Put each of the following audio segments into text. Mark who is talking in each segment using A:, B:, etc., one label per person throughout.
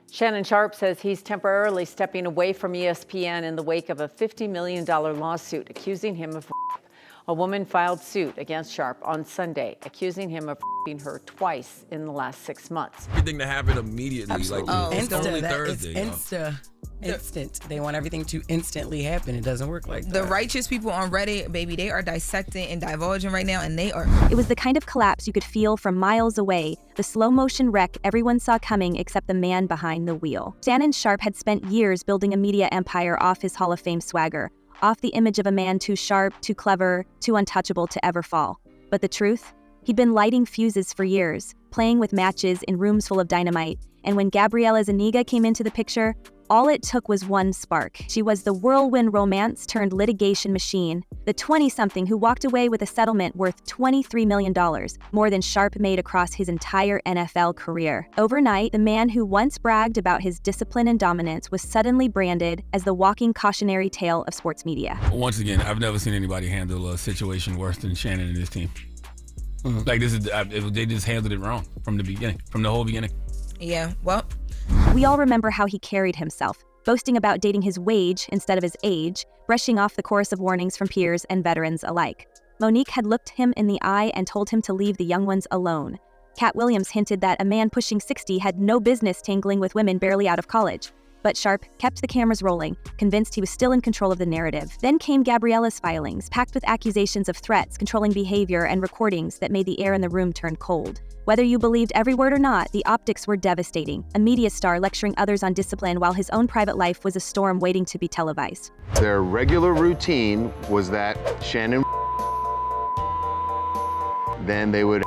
A: Shannon Sharpe says he's temporarily stepping away from ESPN in the wake of a $50 million lawsuit accusing him of rape. A woman filed suit against Sharpe on Sunday, accusing him of raping her twice in the last 6 months.
B: Everything to happen immediately.
C: Absolutely.
B: It's only Thursday.
C: It's instant. They want everything to instantly happen. It doesn't work like that.
D: The righteous people on Reddit, baby, they are dissecting and divulging right now, and they are.
E: It was the kind of collapse you could feel from miles away, the slow motion wreck everyone saw coming except the man behind the wheel. Shannon Sharpe had spent years building a media empire off his Hall of Fame swagger, off the image of a man too sharp, too clever, too untouchable to ever fall. But the truth? He'd been lighting fuses for years, playing with matches in rooms full of dynamite, and when Gabriella Connection came into the picture, all it took was one spark. She was the whirlwind romance turned litigation machine, the 20-something who walked away with a settlement worth $23 million, more than Sharpe made across his entire NFL career. Overnight, the man who once bragged about his discipline and dominance was suddenly branded as the walking cautionary tale of sports media.
B: Once again, I've never seen anybody handle a situation worse than Shannon and his team. Like they just handled it wrong from the whole beginning.
D: Yeah, well.
E: We all remember how he carried himself, boasting about dating his wage instead of his age, brushing off the chorus of warnings from peers and veterans alike. Monique had looked him in the eye and told him to leave the young ones alone. Katt Williams hinted that a man pushing 60 had no business tangling with women barely out of college. But Sharpe kept the cameras rolling, convinced he was still in control of the narrative. Then came Gabriella's filings, packed with accusations of threats, controlling behavior, and recordings that made the air in the room turn cold. Whether you believed every word or not, the optics were devastating. A media star lecturing others on discipline while his own private life was a storm waiting to be televised.
F: Their regular routine was that Shannon then they would.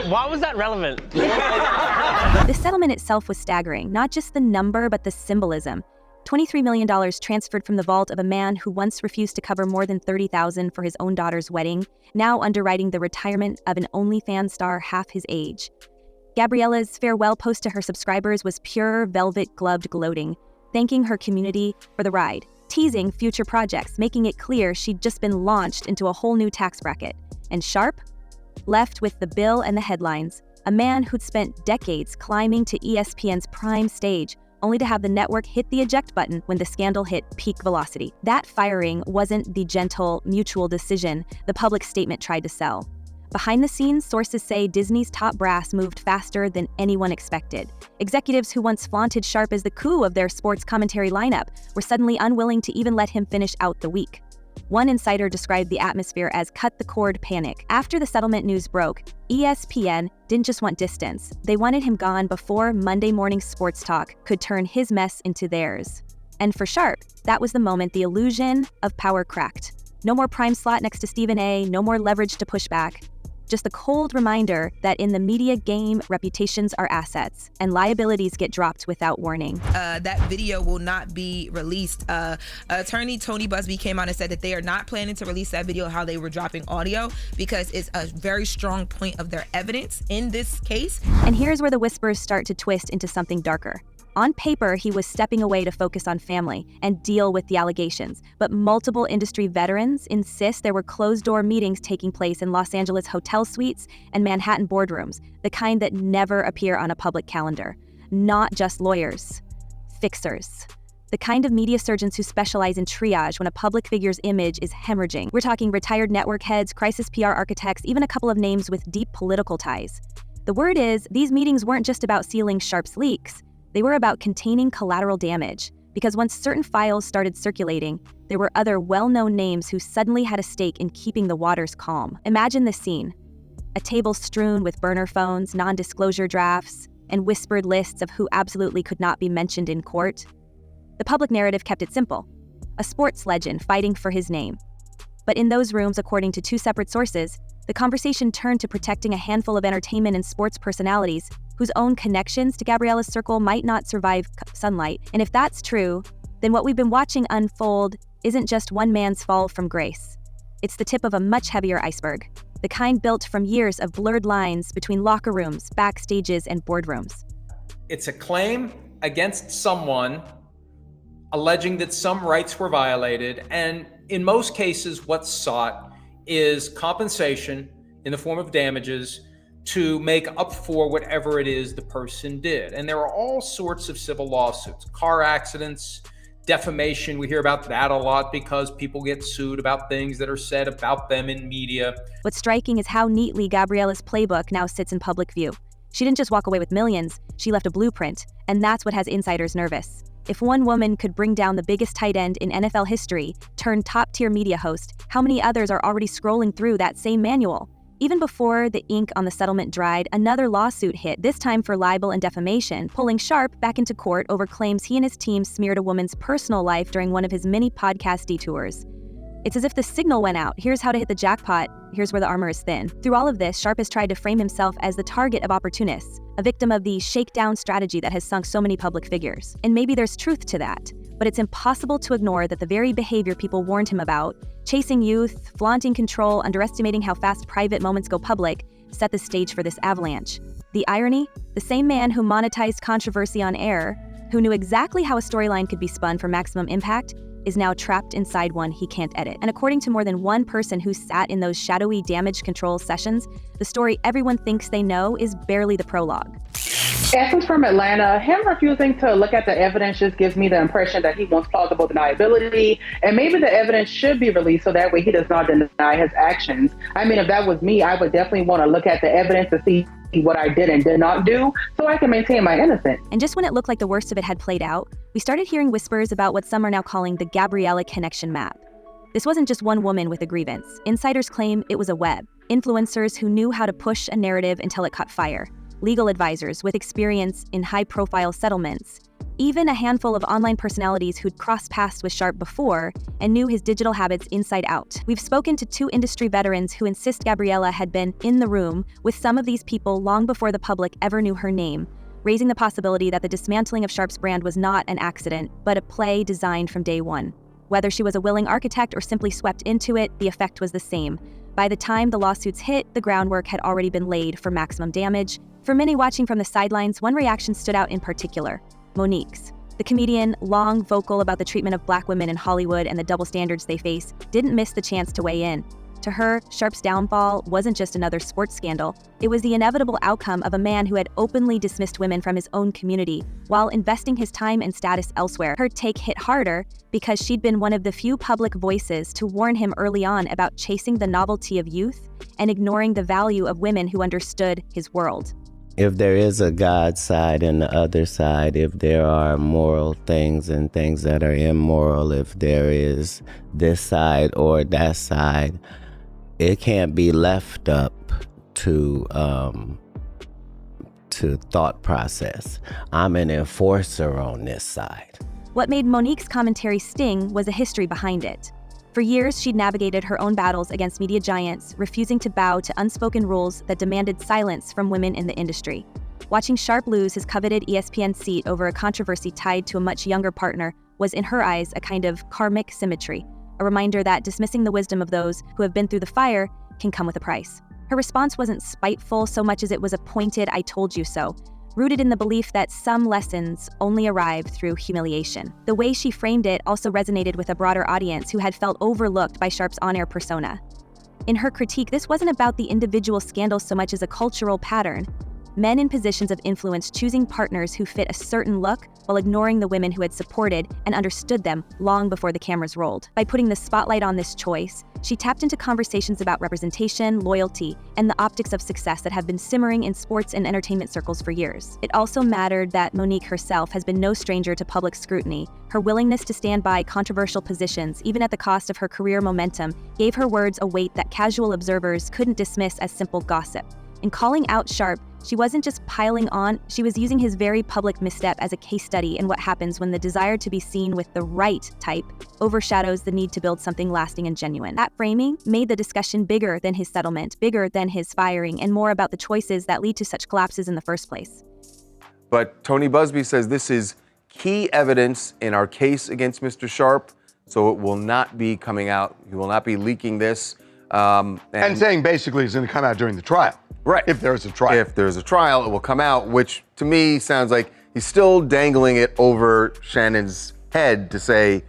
G: Why was that relevant?
E: The settlement itself was staggering, not just the number, but the symbolism. $23 million transferred from the vault of a man who once refused to cover more than $30,000 for his own daughter's wedding, now underwriting the retirement of an OnlyFans star half his age. Gabriella's farewell post to her subscribers was pure velvet-gloved gloating, thanking her community for the ride, teasing future projects, making it clear she'd just been launched into a whole new tax bracket. And Sharpe? Left with the bill and the headlines, a man who'd spent decades climbing to ESPN's prime stage, only to have the network hit the eject button when the scandal hit peak velocity. That firing wasn't the gentle, mutual decision the public statement tried to sell. Behind the scenes, sources say Disney's top brass moved faster than anyone expected. Executives who once flaunted Sharpe as the coup of their sports commentary lineup were suddenly unwilling to even let him finish out the week. One insider described the atmosphere as cut-the-cord panic. After the settlement news broke, ESPN didn't just want distance. They wanted him gone before Monday morning sports talk could turn his mess into theirs. And for Sharpe, that was the moment the illusion of power cracked. No more prime slot next to Stephen A., no more leverage to push back. Just a cold reminder that in the media game, reputations are assets, and liabilities get dropped without warning.
D: That video will not be released. Attorney Tony Busby came out and said that they are not planning to release that video, how they were dropping audio, because it's a very strong point of their evidence in this case.
E: And here's where the whispers start to twist into something darker. On paper, he was stepping away to focus on family and deal with the allegations, but multiple industry veterans insist there were closed-door meetings taking place in Los Angeles hotel suites and Manhattan boardrooms, the kind that never appear on a public calendar. Not just lawyers, fixers. The kind of media surgeons who specialize in triage when a public figure's image is hemorrhaging. We're talking retired network heads, crisis PR architects, even a couple of names with deep political ties. The word is, these meetings weren't just about sealing Sharpe's leaks. They were about containing collateral damage, because once certain files started circulating, there were other well-known names who suddenly had a stake in keeping the waters calm. Imagine this scene. A table strewn with burner phones, non-disclosure drafts, and whispered lists of who absolutely could not be mentioned in court. The public narrative kept it simple. A sports legend fighting for his name. But in those rooms, according to two separate sources, the conversation turned to protecting a handful of entertainment and sports personalities whose own connections to Gabriella's circle might not survive sunlight. And if that's true, then what we've been watching unfold isn't just one man's fall from grace. It's the tip of a much heavier iceberg, the kind built from years of blurred lines between locker rooms, backstages, and boardrooms.
H: It's a claim against someone alleging that some rights were violated, and in most cases what's sought is compensation in the form of damages to make up for whatever it is the person did. And there are all sorts of civil lawsuits, car accidents, defamation. We hear about that a lot because people get sued about things that are said about them in media.
E: What's striking is how neatly Gabriella's playbook now sits in public view. She didn't just walk away with millions, she left a blueprint, and that's what has insiders nervous. If one woman could bring down the biggest tight end in NFL history, turn top-tier media host, how many others are already scrolling through that same manual? Even before the ink on the settlement dried, another lawsuit hit, this time for libel and defamation, pulling Sharpe back into court over claims he and his team smeared a woman's personal life during one of his many podcast detours. It's as if the signal went out. Here's how to hit the jackpot. Here's where the armor is thin. Through all of this, Sharpe has tried to frame himself as the target of opportunists, a victim of the shakedown strategy that has sunk so many public figures. And maybe there's truth to that, but it's impossible to ignore that the very behavior people warned him about, chasing youth, flaunting control, underestimating how fast private moments go public, set the stage for this avalanche. The irony? The same man who monetized controversy on air, who knew exactly how a storyline could be spun for maximum impact, is now trapped inside one he can't edit. And according to more than one person who sat in those shadowy damage control sessions, the story everyone thinks they know is barely the prologue.
G: Essence from Atlanta, him refusing to look at the evidence just gives me the impression that he wants plausible deniability, and maybe the evidence should be released so that way he does not deny his actions. I mean, if that was me, I would definitely want to look at the evidence to see what I did and did not do so I can maintain my innocence.
E: And just when it looked like the worst of it had played out, we started hearing whispers about what some are now calling the Gabriella Connection Map. This wasn't just one woman with a grievance. Insiders claim it was a web. Influencers who knew how to push a narrative until it caught fire. Legal advisors with experience in high-profile settlements. Even a handful of online personalities who'd crossed paths with Sharpe before and knew his digital habits inside out. We've spoken to two industry veterans who insist Gabriella had been in the room with some of these people long before the public ever knew her name, raising the possibility that the dismantling of Sharpe's brand was not an accident, but a play designed from day one. Whether she was a willing architect or simply swept into it, the effect was the same. By the time the lawsuits hit, the groundwork had already been laid for maximum damage. For many watching from the sidelines, one reaction stood out in particular: Monique's. The comedian, long vocal about the treatment of Black women in Hollywood and the double standards they face, didn't miss the chance to weigh in. To her, Sharpe's downfall wasn't just another sports scandal. It was the inevitable outcome of a man who had openly dismissed women from his own community while investing his time and status elsewhere. Her take hit harder because she'd been one of the few public voices to warn him early on about chasing the novelty of youth and ignoring the value of women who understood his world.
I: If there is a God side and the other side, if there are moral things and things that are immoral, if there is this side or that side, it can't be left up to thought process. I'm an enforcer on this side.
E: What made Monique's commentary sting was a history behind it. For years, she'd navigated her own battles against media giants, refusing to bow to unspoken rules that demanded silence from women in the industry. Watching Sharpe lose his coveted ESPN seat over a controversy tied to a much younger partner was, in her eyes, a kind of karmic symmetry, a reminder that dismissing the wisdom of those who have been through the fire can come with a price. Her response wasn't spiteful so much as it was a pointed "I told you so," rooted in the belief that some lessons only arrive through humiliation. The way she framed it also resonated with a broader audience who had felt overlooked by Sharpe's on-air persona. In her critique, this wasn't about the individual scandal so much as a cultural pattern. Men in positions of influence choosing partners who fit a certain look while ignoring the women who had supported and understood them long before the cameras rolled. By putting the spotlight on this choice, she tapped into conversations about representation, loyalty, and the optics of success that have been simmering in sports and entertainment circles for years. It also mattered that Monique herself has been no stranger to public scrutiny. Her willingness to stand by controversial positions, even at the cost of her career momentum, gave her words a weight that casual observers couldn't dismiss as simple gossip. In calling out Sharpe, she wasn't just piling on, she was using his very public misstep as a case study in what happens when the desire to be seen with the right type overshadows the need to build something lasting and genuine. That framing made the discussion bigger than his settlement, bigger than his firing, and more about the choices that lead to such collapses in the first place.
J: But Tony Busby says this is key evidence in our case against Mr. Sharpe, so it will not be coming out. He will not be leaking this.
F: And saying basically it's going to come out during the trial.
J: Right.
F: If there's a trial.
J: If there's a trial, it will come out, which to me sounds like he's still dangling it over Shannon's head to say,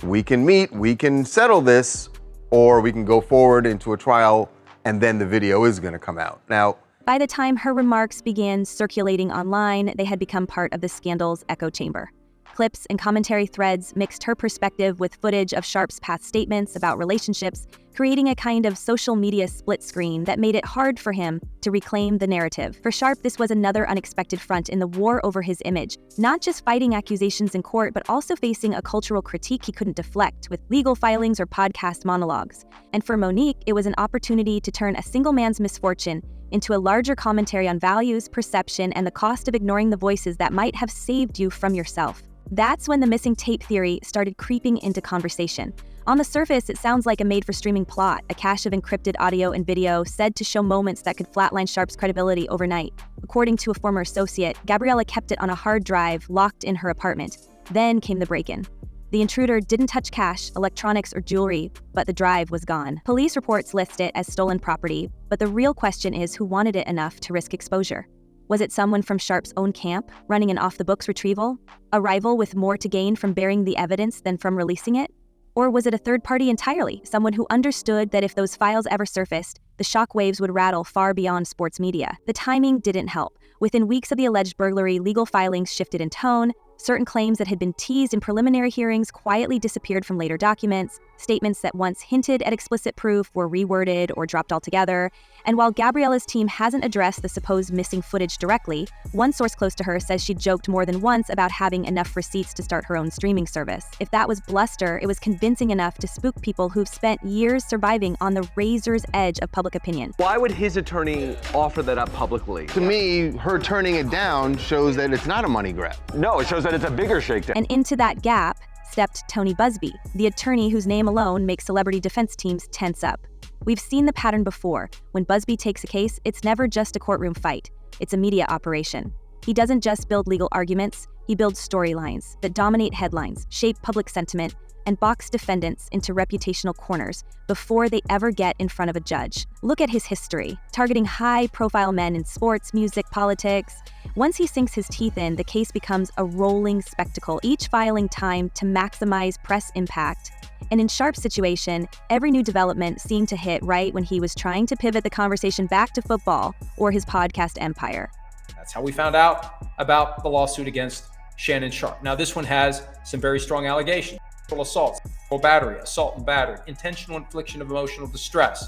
J: we can meet, we can settle this, or we can go forward into a trial, and then the video is going to come out. Now,
E: By the time her remarks began circulating online, they had become part of the scandal's echo chamber. Clips and commentary threads mixed her perspective with footage of Sharpe's past statements about relationships, creating a kind of social media split screen that made it hard for him to reclaim the narrative. For Sharpe, this was another unexpected front in the war over his image, not just fighting accusations in court, but also facing a cultural critique he couldn't deflect with legal filings or podcast monologues. And for Monique, it was an opportunity to turn a single man's misfortune into a larger commentary on values, perception, and the cost of ignoring the voices that might have saved you from yourself. That's when the missing tape theory started creeping into conversation. On the surface, it sounds like a made-for-streaming plot, a cache of encrypted audio and video said to show moments that could flatline Sharpe's credibility overnight. According to a former associate, Gabriella kept it on a hard drive locked in her apartment. Then came the break-in. The intruder didn't touch cash, electronics, or jewelry, but the drive was gone. Police reports list it as stolen property, but the real question is who wanted it enough to risk exposure? Was it someone from Sharpe's own camp, running an off-the-books retrieval? A rival with more to gain from bearing the evidence than from releasing it? Or was it a third party entirely, someone who understood that if those files ever surfaced, the shockwaves would rattle far beyond sports media? The timing didn't help. Within weeks of the alleged burglary, legal filings shifted in tone. Certain claims that had been teased in preliminary hearings quietly disappeared from later documents. Statements that once hinted at explicit proof were reworded or dropped altogether. And while Gabriella's team hasn't addressed the supposed missing footage directly, one source close to her says she joked more than once about having enough receipts to start her own streaming service. If that was bluster, it was convincing enough to spook people who've spent years surviving on the razor's edge of public opinion.
K: Why would his attorney offer that up publicly?
F: To me, her turning it down shows that it's not a money grab.
K: No, it shows that it's a bigger shakedown.
E: And into that gap stepped Tony Busby, the attorney whose name alone makes celebrity defense teams tense up. We've seen the pattern before. When Busby takes a case, it's never just a courtroom fight. It's a media operation. He doesn't just build legal arguments, he builds storylines that dominate headlines, shape public sentiment, and box defendants into reputational corners before they ever get in front of a judge. Look at his history, targeting high-profile men in sports, music, politics. Once he sinks his teeth in, the case becomes a rolling spectacle, each filing time to maximize press impact. And in Sharpe's situation, every new development seemed to hit right when he was trying to pivot the conversation back to football or his podcast empire.
H: That's how we found out about the lawsuit against Shannon Sharpe. Now, this one has some very strong allegations. Assault, battery, assault and battery, intentional infliction of emotional distress.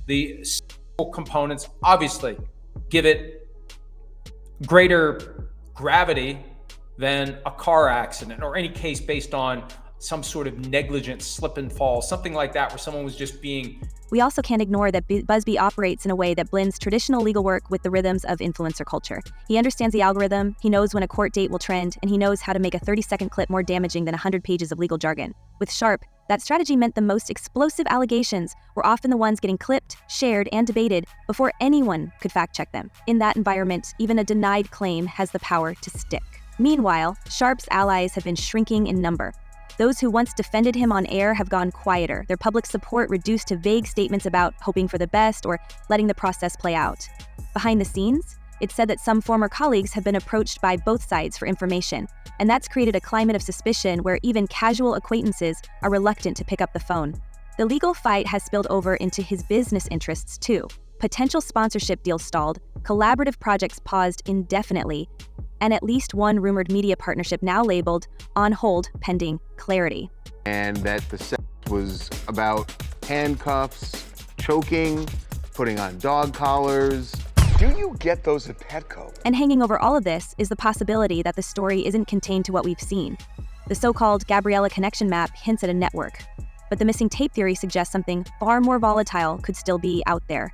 H: The components obviously give it greater gravity than a car accident or any case based on some sort of negligent slip and fall, something like that, where someone was just being...
E: We also can't ignore that Busby operates in a way that blends traditional legal work with the rhythms of influencer culture. He understands the algorithm, he knows when a court date will trend, and he knows how to make a 30-second clip more damaging than 100 pages of legal jargon. With Sharpe, that strategy meant the most explosive allegations were often the ones getting clipped, shared, and debated before anyone could fact-check them. In that environment, even a denied claim has the power to stick. Meanwhile, Sharpe's allies have been shrinking in number. Those who once defended him on air have gone quieter, their public support reduced to vague statements about hoping for the best or letting the process play out. Behind the scenes, it's said that some former colleagues have been approached by both sides for information, and that's created a climate of suspicion where even casual acquaintances are reluctant to pick up the phone. The legal fight has spilled over into his business interests too. Potential sponsorship deals stalled, collaborative projects paused indefinitely, and at least one rumored media partnership now labeled on hold pending clarity.
F: And that the sex was about handcuffs, choking, putting on dog collars.
K: Do you get those at Petco?
E: And hanging over all of this is the possibility that the story isn't contained to what we've seen. The so-called Gabriella Connection Map hints at a network, but the missing tape theory suggests something far more volatile could still be out there.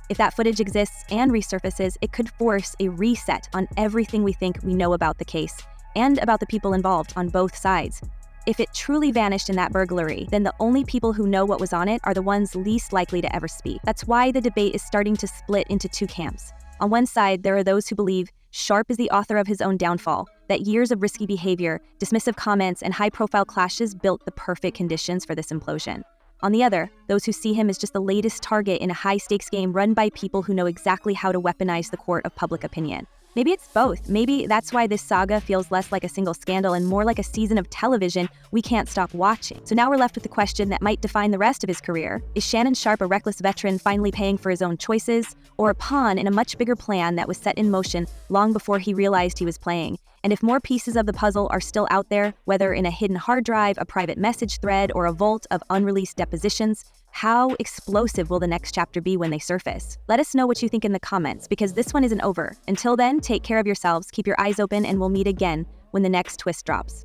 E: If that footage exists and resurfaces, it could force a reset on everything we think we know about the case and about the people involved on both sides. If it truly vanished in that burglary, then the only people who know what was on it are the ones least likely to ever speak. That's why the debate is starting to split into two camps. On one side, there are those who believe Sharpe is the author of his own downfall, that years of risky behavior, dismissive comments, and high-profile clashes built the perfect conditions for this implosion. On the other, those who see him as just the latest target in a high-stakes game run by people who know exactly how to weaponize the court of public opinion. Maybe it's both. Maybe that's why this saga feels less like a single scandal and more like a season of television we can't stop watching. So now we're left with the question that might define the rest of his career. Is Shannon Sharpe a reckless veteran finally paying for his own choices, or a pawn in a much bigger plan that was set in motion long before he realized he was playing? And if more pieces of the puzzle are still out there, whether in a hidden hard drive, a private message thread, or a vault of unreleased depositions, how explosive will the next chapter be when they surface? Let us know what you think in the comments, because this one isn't over. Until then, take care of yourselves, keep your eyes open, and we'll meet again when the next twist drops.